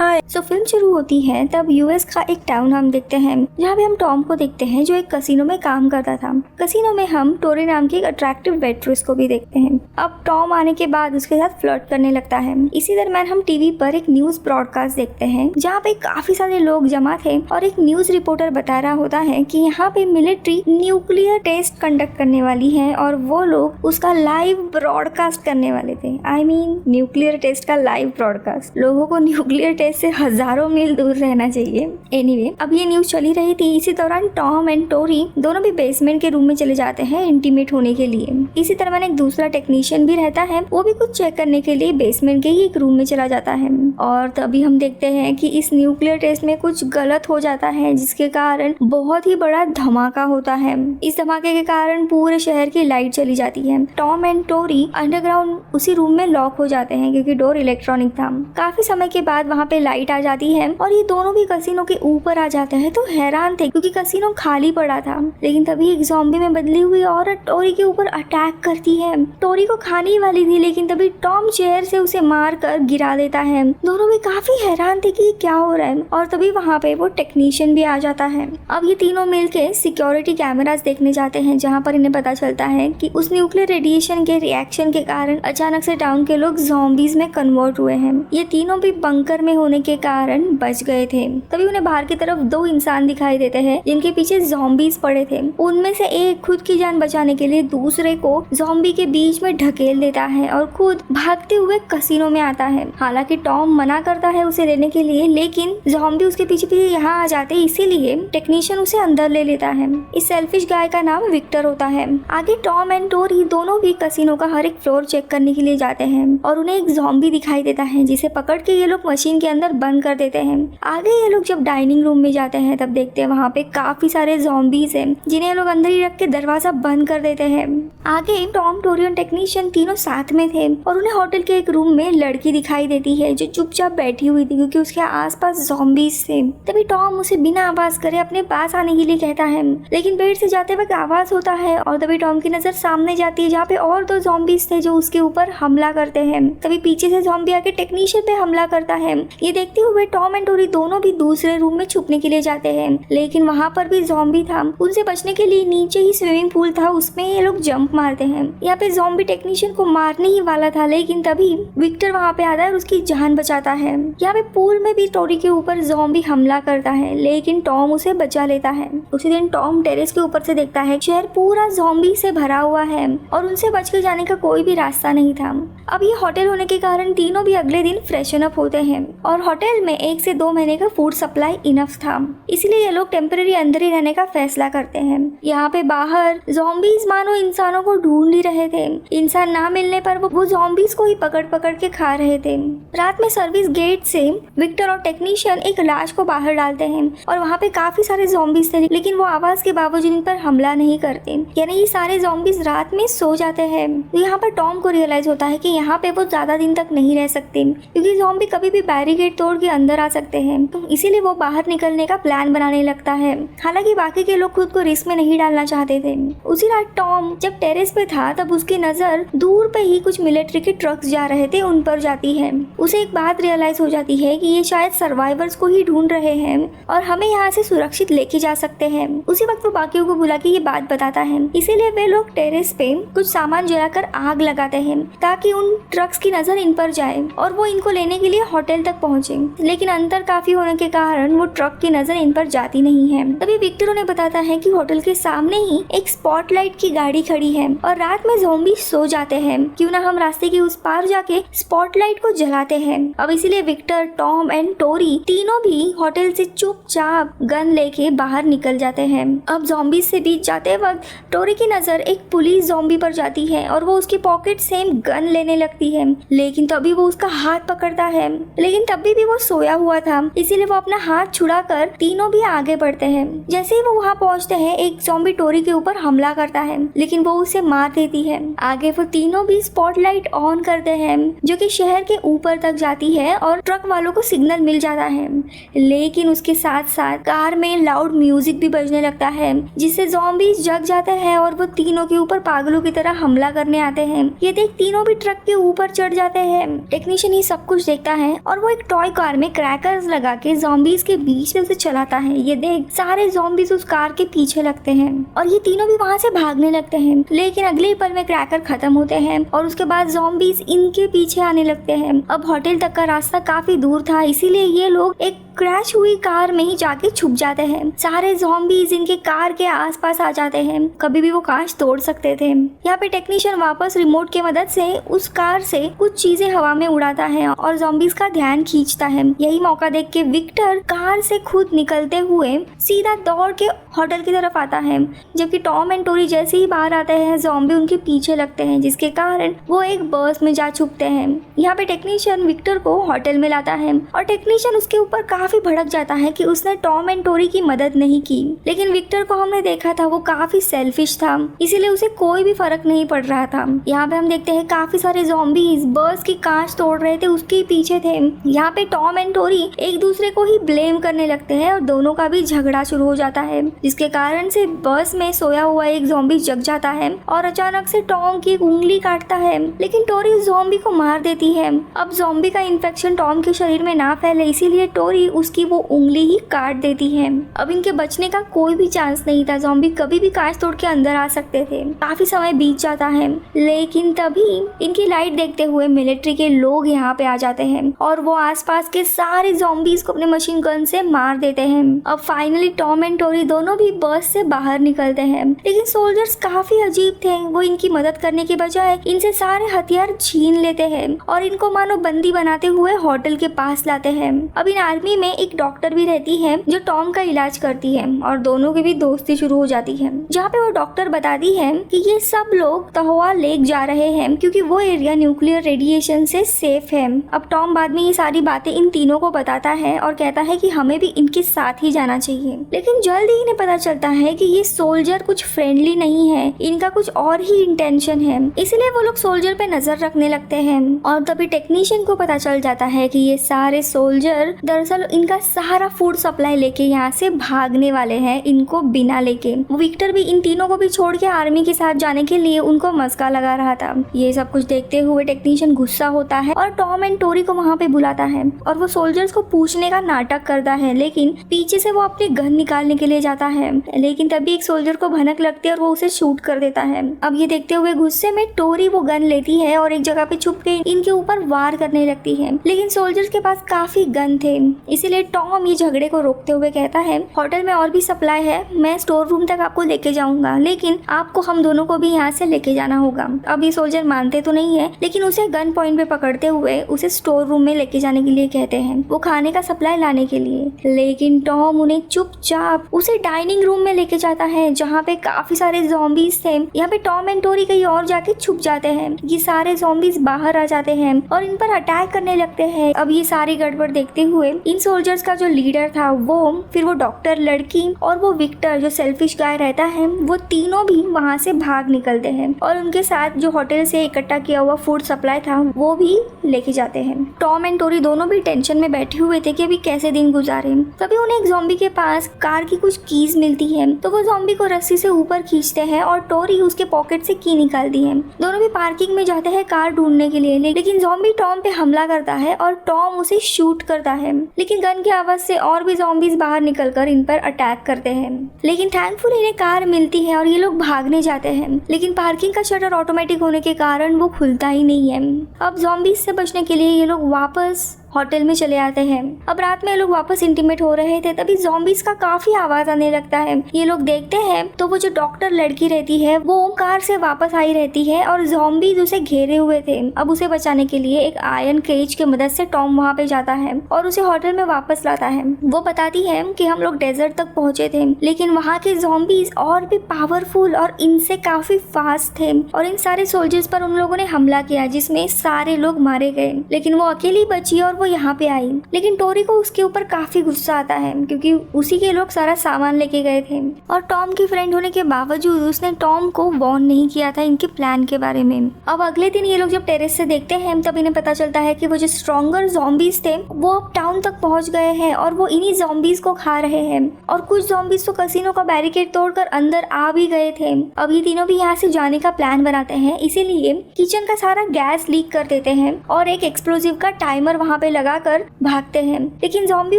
हाय। Film शुरू होती है तब यूएस का एक टाउन हम देखते हैं जहाँ पे हम टॉम को देखते हैं जो एक कसिनो में काम करता था। कसिनो में हम टोरी नाम की एक अट्रैक्टिव वेट्रेस को भी देखते हैं। अब टॉम आने के बाद उसके साथ फ्लर्ट करने लगता है। इसी दरम्यान हम टीवी पर एक न्यूज ब्रॉडकास्ट देखते हैं जहाँ पे काफी सारे लोग जमा थे और एक न्यूज रिपोर्टर बता रहा होता है कि यहाँ पे मिलिट्री न्यूक्लियर टेस्ट कंडक्ट करने वाली है और वो लोग उसका लाइव ब्रॉडकास्ट करने वाले थे। आई मीन न्यूक्लियर टेस्ट का लाइव ब्रॉडकास्ट। लोगों को न्यूक्लियर टेस्ट से हजारों मील दूर रहना चाहिए। एनीवे, अब ये न्यूज चली रही थी। इसी दौरान टॉम एंड टोरी दोनों भी बेसमेंट के रूम में चले जाते हैं इंटीमेट होने के लिए। इसी तरह एक दूसरा टेक्नीशियन भी रहता है, वो भी कुछ चेक करने के लिए बेसमेंट के ही एक रूम में चला जाता है। और तभी हम देखते हैं कि इस न्यूक्लियर टेस्ट में कुछ गलत हो जाता है जिसके कारण बहुत ही बड़ा धमाका होता है। इस धमाके के कारण पूरे शहर की लाइट चली जाती है। टॉम एंड टोरी अंडरग्राउंड उसी रूम में लॉक हो जाते हैं क्योंकि डोर इलेक्ट्रॉनिक था। काफी समय के बाद वहाँ पे लाइट आ जाती है और ये दोनों भी कसिनो के ऊपर आ जाते हैं। तो हैरान थे क्योंकि कसिनो खाली पड़ा था। लेकिन तभी एक ज़ॉम्बी में बदली हुई औरत टोरी के ऊपर अटैक करती है। टोरी को खाने वाली थी लेकिन तभी टॉम चेयर से उसे मार कर गिरा देता है। दोनों भी काफी हैरान थे कि क्या हो रहा है और तभी वहाँ पे वो टेक्नीशियन भी आ जाता है। अब ये तीनों मिलके सिक्योरिटी कैमरास देखने जाते हैं जहाँ पर इन्हें पता चलता है कि उस न्यूक्लियर रेडिएशन के रिएक्शन के कारण अचानक से टाउन के लोग ज़ॉम्बीज में कन्वर्ट हुए हैं। ये तीनों भी बंकर में होने के कारण बच गए थे। तभी उन्हें बाहर की तरफ दो इंसान दिखाई देते हैं जिनके पीछे ज़ॉम्बीज पड़े थे। उनमें से एक खुद की जान बचाने के लिए दूसरे को ज़ॉम्बी के बीच में ढकेल देता है और खुद भागते हुए कसिनो में आता है। हालांकि टॉम मना करता है उसे लेने के लिए, लेकिन ज़ॉम्बी उसके पीछे पीछे यहाँ आ जाते, इसीलिए टेक्नीशियन उसे अंदर ले लेता है। इस सेल्फिश गाय का नाम विक्टर होता है। आगे टॉम एंड टोरी दोनों भी कसिनो का हर एक फ्लोर चेक करने के लिए जाते हैं और उन्हें एक ज़ॉम्बी दिखाई देता है जिसे पकड़ के ये लोग मशीन के अंदर बंद कर देते हैं। आगे ये लोग जब डाइनिंग रूम में जाते हैं तब देखते हैं वहाँ पे काफी सारे ज़ॉम्बीज हैं जिन्हें ये लोग अंदर ही रख के दरवाजा बंद कर देते हैं। आगे टॉम, टोरी और टेक्नीशियन तीनों साथ में थे और उन्हें होटल के एक रूम में लड़की दिखाई देती है जो चुपचाप बैठी हुई थी क्योंकि उसके आसपास ज़ॉम्बीज थे। तभी टॉम उसे बिना आवाज करे अपने पास आने के लिए कहता है, लेकिन बेड से जाते वक्त आवाज होता है और तभी टॉम की नजर सामने जाती है जहाँ पे और दो ज़ॉम्बीज थे जो उसके ऊपर हमला करते हैं। तभी पीछे से ज़ॉम्बी आके टेक्नीशियन पे हमला करता है। ये देखते हुए टॉम एंड टोरी दोनों भी दूसरे रूम में छुपने के लिए जाते हैं, लेकिन वहाँ पर भी ज़ॉम्बी था। उनसे बचने के लिए नीचे ही स्विमिंग पूल था, उसमें ये लोग जंप मारते हैं। यहाँ पे ज़ॉम्बी टेक्नीशियन को मारने ही वाला था लेकिन तभी विक्टर वहाँ पे आता है और उसकी जान बचाता है। यहाँ पे पूल में भी टोरी के ऊपर ज़ॉम्बी हमला करता है लेकिन टॉम उसे बचा लेता है। उसी दिन टॉम टेरेस के ऊपर से देखता है शहर पूरा ज़ॉम्बी से भरा हुआ है और उनसे बच के जाने का कोई भी रास्ता नहीं था। अब ये होटल होने के कारण तीनों भी अगले दिन फ्रेशन अप होते हैं और होटल में 1 से 2 महीने का फूड सप्लाई इनफ था, इसलिए ये लोग टेम्परेरी अंदर ही रहने का फैसला करते हैं। यहाँ पे बाहर ज़ॉम्बीज मानो इंसानों को ढूंढ ही रहे थे। इंसान ना मिलने पर वो ज़ॉम्बीज को ही पकड़ पकड़ के खा रहे थे। रात में सर्विस गेट से विक्टर और टेक्नीशियन एक लाश को बाहर डालते हैं और वहाँ पे काफी सारे ज़ॉम्बीज थे लेकिन वो आवाज के बावजूद इन पर हमला नहीं करते, यानी ये सारे ज़ॉम्बीज रात में सो जाते हैं। तो यहाँ पर टॉम को रियलाइज होता है कि यहाँ पे वो ज्यादा दिन तक नहीं रह सकते क्योंकि ज़ॉम्बी कभी भी बैरिकेड तोड़ के अंदर आ सकते हैं, तो इसीलिए वो बाहर निकलने का प्लान बनाने लगता है। हालांकि बाकी के लोग खुद को रिस्क में नहीं डालना चाहते थे। उसी रात टॉम जब टेरेस पे था तब उसकी नजर दूर पे ही कुछ मिलिट्री के ट्रक्स जा रहे थे उन पर जाती है। उसे एक बात रियलाइज हो जाती है कि ये शायद सर्वाइवर्स को ही ढूंढ रहे हैं और हमें यहाँ से सुरक्षित लेके जा सकते हैं। उसी वक्त वो बाकियों को बुला के ये बात बताता है, इसीलिए वे लोग टेरेस पे कुछ सामान जलाकर आग लगाते हैं ताकि उन ट्रक्स की नजर इन पर जाए और वो इनको लेने के लिए होटल तक पहुंचे। लेकिन अंतर काफी होने के कारण वो ट्रक की नजर इन पर जाती नहीं है। तभी विक्टर उन्हें बताता है कि होटल के सामने ही एक स्पॉटलाइट की गाड़ी खड़ी है और रात में ज़ॉम्बी सो जाते हैं, क्यों ना हम रास्ते के उस पार जाके स्पॉटलाइट को जलाते हैं। अब इसीलिए विक्टर, टॉम एंड टोरी तीनों भी होटल से चुपचाप गन लेके बाहर निकल जाते हैं। अब ज़ॉम्बी से बीच जाते वक्त टोरी की नजर एक पुलिस ज़ॉम्बी पर जाती है और वो उसकी पॉकेट से गन लेने लगती है, लेकिन तभी वो उसका हाथ पकड़ता है, लेकिन तभी भी वो सोया हुआ था, इसीलिए वो अपना हाथ छुड़ाकर तीनों भी आगे बढ़ते हैं। जैसे ही वो वहाँ पहुँचते हैं एक ज़ॉम्बी टोरी के ऊपर हमला करता है लेकिन वो उसे मार देती है। आगे वो तीनों भी स्पॉटलाइट ऑन करते हैं जो कि शहर के ऊपर तक जाती है और ट्रक वालों को सिग्नल मिल जाता है, लेकिन उसके साथ साथ कार में लाउड म्यूजिक भी बजने लगता है जिससे ज़ॉम्बीज जग जाते हैं और वो तीनों के ऊपर पागलों की तरह हमला करने आते हैं। ये देख तीनों भी ट्रक के ऊपर चढ़ जाते हैं। टेक्नीशियन ये सब कुछ देखता है और वो एक टॉय कार में क्रैकर्स लगा के ज़ॉम्बीज के बीच में उसे चलाता है। ये देख सारे ज़ॉम्बीज उस कार के पीछे लगते हैं और ये तीनों भी वहाँ से भागने लगते हैं। लेकिन अगले ही पल में क्रैकर खत्म होते हैं और उसके बाद ज़ॉम्बीज इनके पीछे आने लगते हैं। अब होटल तक का रास्ता काफी दूर था, इसीलिए ये लोग एक क्रैश हुई कार में ही जाके छुप जाते हैं। सारे ज़ॉम्बीज इनके कार के आसपास आ जाते हैं, कभी भी वो कांच तोड़ सकते थे। यहाँ पे टेक्नीशियन वापस रिमोट की मदद से उस कार से कुछ चीजें हवा में उड़ाता है और ज़ॉम्बीज का ध्यान खींचता है। यही मौका देख के विक्टर कार से खुद निकलते हुए सीधा दौड़ के होटल की तरफ आता है, जबकि टॉम एंड टोरी जैसे ही बाहर आते हैं ज़ॉम्बी उनके पीछे लगते हैं, जिसके कारण वो एक बस में जा छुपते हैं। यहाँ पे टेक्नीशियन विक्टर को होटल में लाता है और टेक्नीशियन उसके ऊपर काफी भड़क जाता है कि उसने टॉम एंड टोरी की मदद नहीं की। लेकिन विक्टर को हमने देखा था वो काफी सेल्फिश था, इसीलिए उसे कोई भी फर्क नहीं पड़ रहा था। यहाँ पे हम देखते हैं काफी सारे ज़ॉम्बीज बस की कांच तोड़ रहे थे, उसके पीछे थे। यहाँ पे टॉम एंड टोरी एक दूसरे को ही ब्लेम करने लगते हैं और दोनों का भी झगड़ा शुरू हो जाता है, जिसके कारण से बस में सोया हुआ एक ज़ॉम्बी जग जाता है और अचानक से टॉम की एक उंगली काटता है। लेकिन टोरी उस ज़ॉम्बी को मार देती है। अब ज़ॉम्बी का इन्फेक्शन टॉम के शरीर में ना फैले, इसीलिए टोरी उसकी वो उंगली ही काट देती है। अब इनके बचने का कोई भी चांस नहीं था, ज़ॉम्बी कभी भी कांच तोड़ के अंदर आ सकते थे। काफी समय बीत जाता है, लेकिन तभी इनकी लाइट देखते हुए मिलिट्री के लोग यहाँ पे आ जाते हैं और वो आसपास के सारे ज़ॉम्बीज को अपने मशीन गन से मार देते हैं। अब फाइनली टॉम एंड टोरी दोनों भी बस से बाहर निकलते हैं, लेकिन सोल्जर्स काफी अजीब थे। वो इनकी मदद करने के बजाय इनसे सारे हथियार छीन लेते हैं और इनको मानो बंदी बनाते हुए होटल के पास लाते हैं। अब इन आर्मी में एक डॉक्टर भी रहती है जो टॉम का इलाज करती है और दोनों की भी दोस्ती शुरू हो जाती है, जहाँ पे वो डॉक्टर बताती है कि ये सब लोग तहोआ लेक जा रहे हैं क्योंकि वो एरिया न्यूक्लियर रेडिएशन से सेफ है। अब टॉम बाद में ये सारी बातें इन तीनों को बताता है और कहता है कि हमें भी इनके साथ ही जाना चाहिए। लेकिन जल्द ही इन्हें पता चलता है कि ये सोल्जर कुछ फ्रेंडली नहीं है, इनका कुछ और ही इंटेंशन है, इसलिए वो लोग सोल्जर पे नजर रखने लगते हैं। और तभी टेक्नीशियन को पता चल जाता है कि ये सारे सोल्जर दरअसल इनका सारा फूड सप्लाई लेके यहाँ से भागने वाले हैं, इनको बिना लेके। विक्टर भी इन तीनों को भी छोड़ के आर्मी के साथ जाने के लिए उनको मस्का लगा रहा था। ये सब कुछ देखते हुए टेक्नीशियन गुस्सा होता है और टॉम एंड टोरी को वहाँ पे बुलाता है और वो सोल्जर्स को पूछने का नाटक करता है, लेकिन पीछे से वो अपनी गन निकालने के लिए जाता है। लेकिन तभी एक सोल्जर को भनक लगती है और वो उसे शूट कर देता है। अब ये देखते हुए गुस्से में टोरी वो गन लेती है और एक जगह पे छुप के इनके ऊपर वार करने लगती है, लेकिन सोल्जर्स के पास काफी गन थे, इसीलिए टॉम ये झगड़े को रोकते हुए कहता है होटल में और भी सप्लाई है, मैं स्टोर रूम तक आपको लेके जाऊंगा, लेकिन आपको हम दोनों को भी यहाँ से लेके जाना होगा। अब ये सोल्जर मानते तो नहीं है, लेकिन उसे गन पॉइंट पे पकड़ते हुए उसे स्टोर रूम में लेके जाने के लिए कहते हैं, वो खाने का सप्लाई लाने के लिए। लेकिन टॉम उन्हें चुपचाप उसे डाइनिंग रूम में लेके जाता है जहाँ पे काफी सारे ज़ॉम्बीज थे। यहाँ पे टॉम एंड टोरी कहीं और जाके छुप जाते हैं। ये सारे ज़ॉम्बीज बाहर आ जाते हैं और इन पर अटैक करने लगते हैं। अब ये सारी गड़बड़ देखते हुए इन सोल्जर्स का जो लीडर था वो, फिर वो डॉक्टर लड़की और वो विक्टर जो सेल्फिश गाय रहता है, वो तीनों भी वहाँ से भाग निकलते हैं और उनके साथ जो होटल से इकट्ठा किया हुआ फूड सप्लाई था वो भी लेके जाते हैं। टॉम एंड टोरी दोनों भी टेंशन में बैठे हुए थे कि अभी कैसे दिन गुजारे। तभी उन्हें एक ज़ॉम्बी के पास कार की कुछ कीज मिलती है, तो वो ज़ॉम्बी को रस्सी से ऊपर खींचते हैं और टोरी उसके पॉकेट से की निकालती है। दोनों भी पार्किंग में जाते हैं कार ढूंढने के लिए, लेकिन ज़ॉम्बी टॉम पे हमला करता है और टॉम उसे शूट करता है। लेकिन गन की आवाज से और भी ज़ॉम्बीज बाहर निकलकर इन पर अटैक करते हैं। लेकिन थैंकफुली इन्हें कार मिलती है और ये लोग भागने जाते हैं, लेकिन पार्किंग का शटर ऑटोमेटिक होने के कारण वो खुलता ही नहीं है। अब ज़ॉम्बीज से बचने के लिए ये लोग वापस होटल में चले आते हैं। अब रात में लोग वापस इंटीमेट हो रहे थे, तभी ज़ॉम्बीज का काफी आवाज आने लगता है। ये लोग देखते हैं तो वो जो डॉक्टर लड़की रहती है वो कार से वापस आई रहती है और ज़ॉम्बीज उसे घेरे हुए थे। अब उसे बचाने के लिए एक आयरन केज की मदद से टॉम वहाँ पे जाता है और उसे होटल में वापस लाता है। वो बताती है कि हम लोग डेजर्ट तक पहुंचे थे, लेकिन वहाँ के ज़ॉम्बीज और भी पावरफुल और इनसे काफी फास्ट थे और इन सारे सोल्जर्स पर उन लोगों ने हमला किया, जिसमें सारे लोग मारे गए। लेकिन वो अकेली बची और वो यहाँ पे आई। लेकिन टोरी को उसके ऊपर काफी गुस्सा आता है क्योंकि उसी के लोग सारा सामान लेके गए थे और टॉम की फ्रेंड होने के बावजूद उसने टॉम को वार्न नहीं किया था इनके प्लान के बारे में। अब अगले दिन ये लोग जब टेरेस से देखते हैं तब इन्हें पता चलता है कि वो जो स्ट्रॉन्गर ज़ॉम्बीज थे वो अब टाउन तक पहुंच गए हैं और वो इन्हीं ज़ॉम्बीज को खा रहे हैं और कुछ ज़ॉम्बीज तो कसिनो का बैरिकेड तोड़कर अंदर आ भी गए थे। अब ये तीनों भी यहाँ से जाने का प्लान बनाते हैं, इसीलिए किचन का सारा गैस लीक कर देते हैं और एक एक्सप्लोजिव का टाइमर वहाँ पे दवाई लगाकर भागते हैं, लेकिन ज़ॉम्बी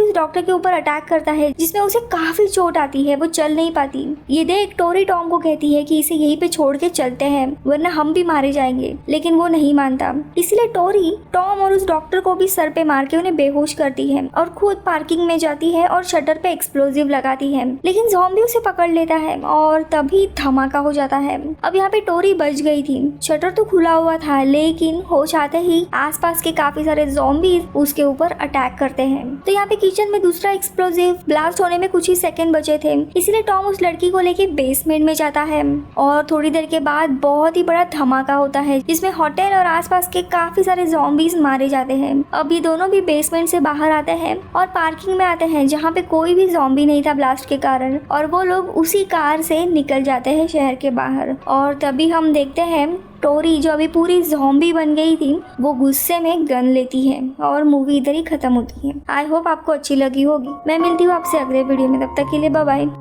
उस डॉक्टर के ऊपर अटैक करता है जिसमें उसे काफी चोट आती है, वो चल नहीं पाती। ये देख टोरी टॉम को कहती है कि इसे यहीं पे छोड़ के चलते हैं वरना हम भी मारे जाएंगे, लेकिन वो नहीं मानता। इसलिए टोरी टॉम और उस डॉक्टर को भी सर पे मार के उन्हें बेहोश करती है और खुद पार्किंग में जाती है और शटर पे एक्सप्लोजिव लगाती है, लेकिन ज़ॉम्बी उसे पकड़ लेता है और तभी धमाका हो जाता है। अब यहाँ पे टोरी बच गई थी, शटर तो खुला हुआ था, लेकिन होश आते ही आसपास के काफी सारे ज़ॉम्बीज उसके ऊपर अटैक करते हैं। तो यहाँ पे किचन में दूसरा एक्सप्लोजिव ब्लास्ट होने में कुछ ही सेकंड बचे थे, इसलिए टॉम उस लड़की को लेके बेसमेंट में जाता है और थोड़ी देर के बाद बहुत ही बड़ा धमाका होता है जिसमें होटल और आसपास के काफी सारे ज़ॉम्बीज मारे जाते हैं। अब ये दोनों भी बेसमेंट से बाहर आते हैं और पार्किंग में आते हैं जहाँ पे कोई भी ज़ॉम्बी नहीं था ब्लास्ट के कारण, और वो लोग उसी कार से निकल जाते हैं शहर के बाहर। और तभी हम देखते हैं टोरी जो अभी पूरी ज़ॉम्बी बन गई थी वो गुस्से में गन लेती है और मूवी इधर ही खत्म होती है। आई होप आपको अच्छी लगी होगी। मैं मिलती हूँ आपसे अगले वीडियो में, तब तक के लिए बाय बाय।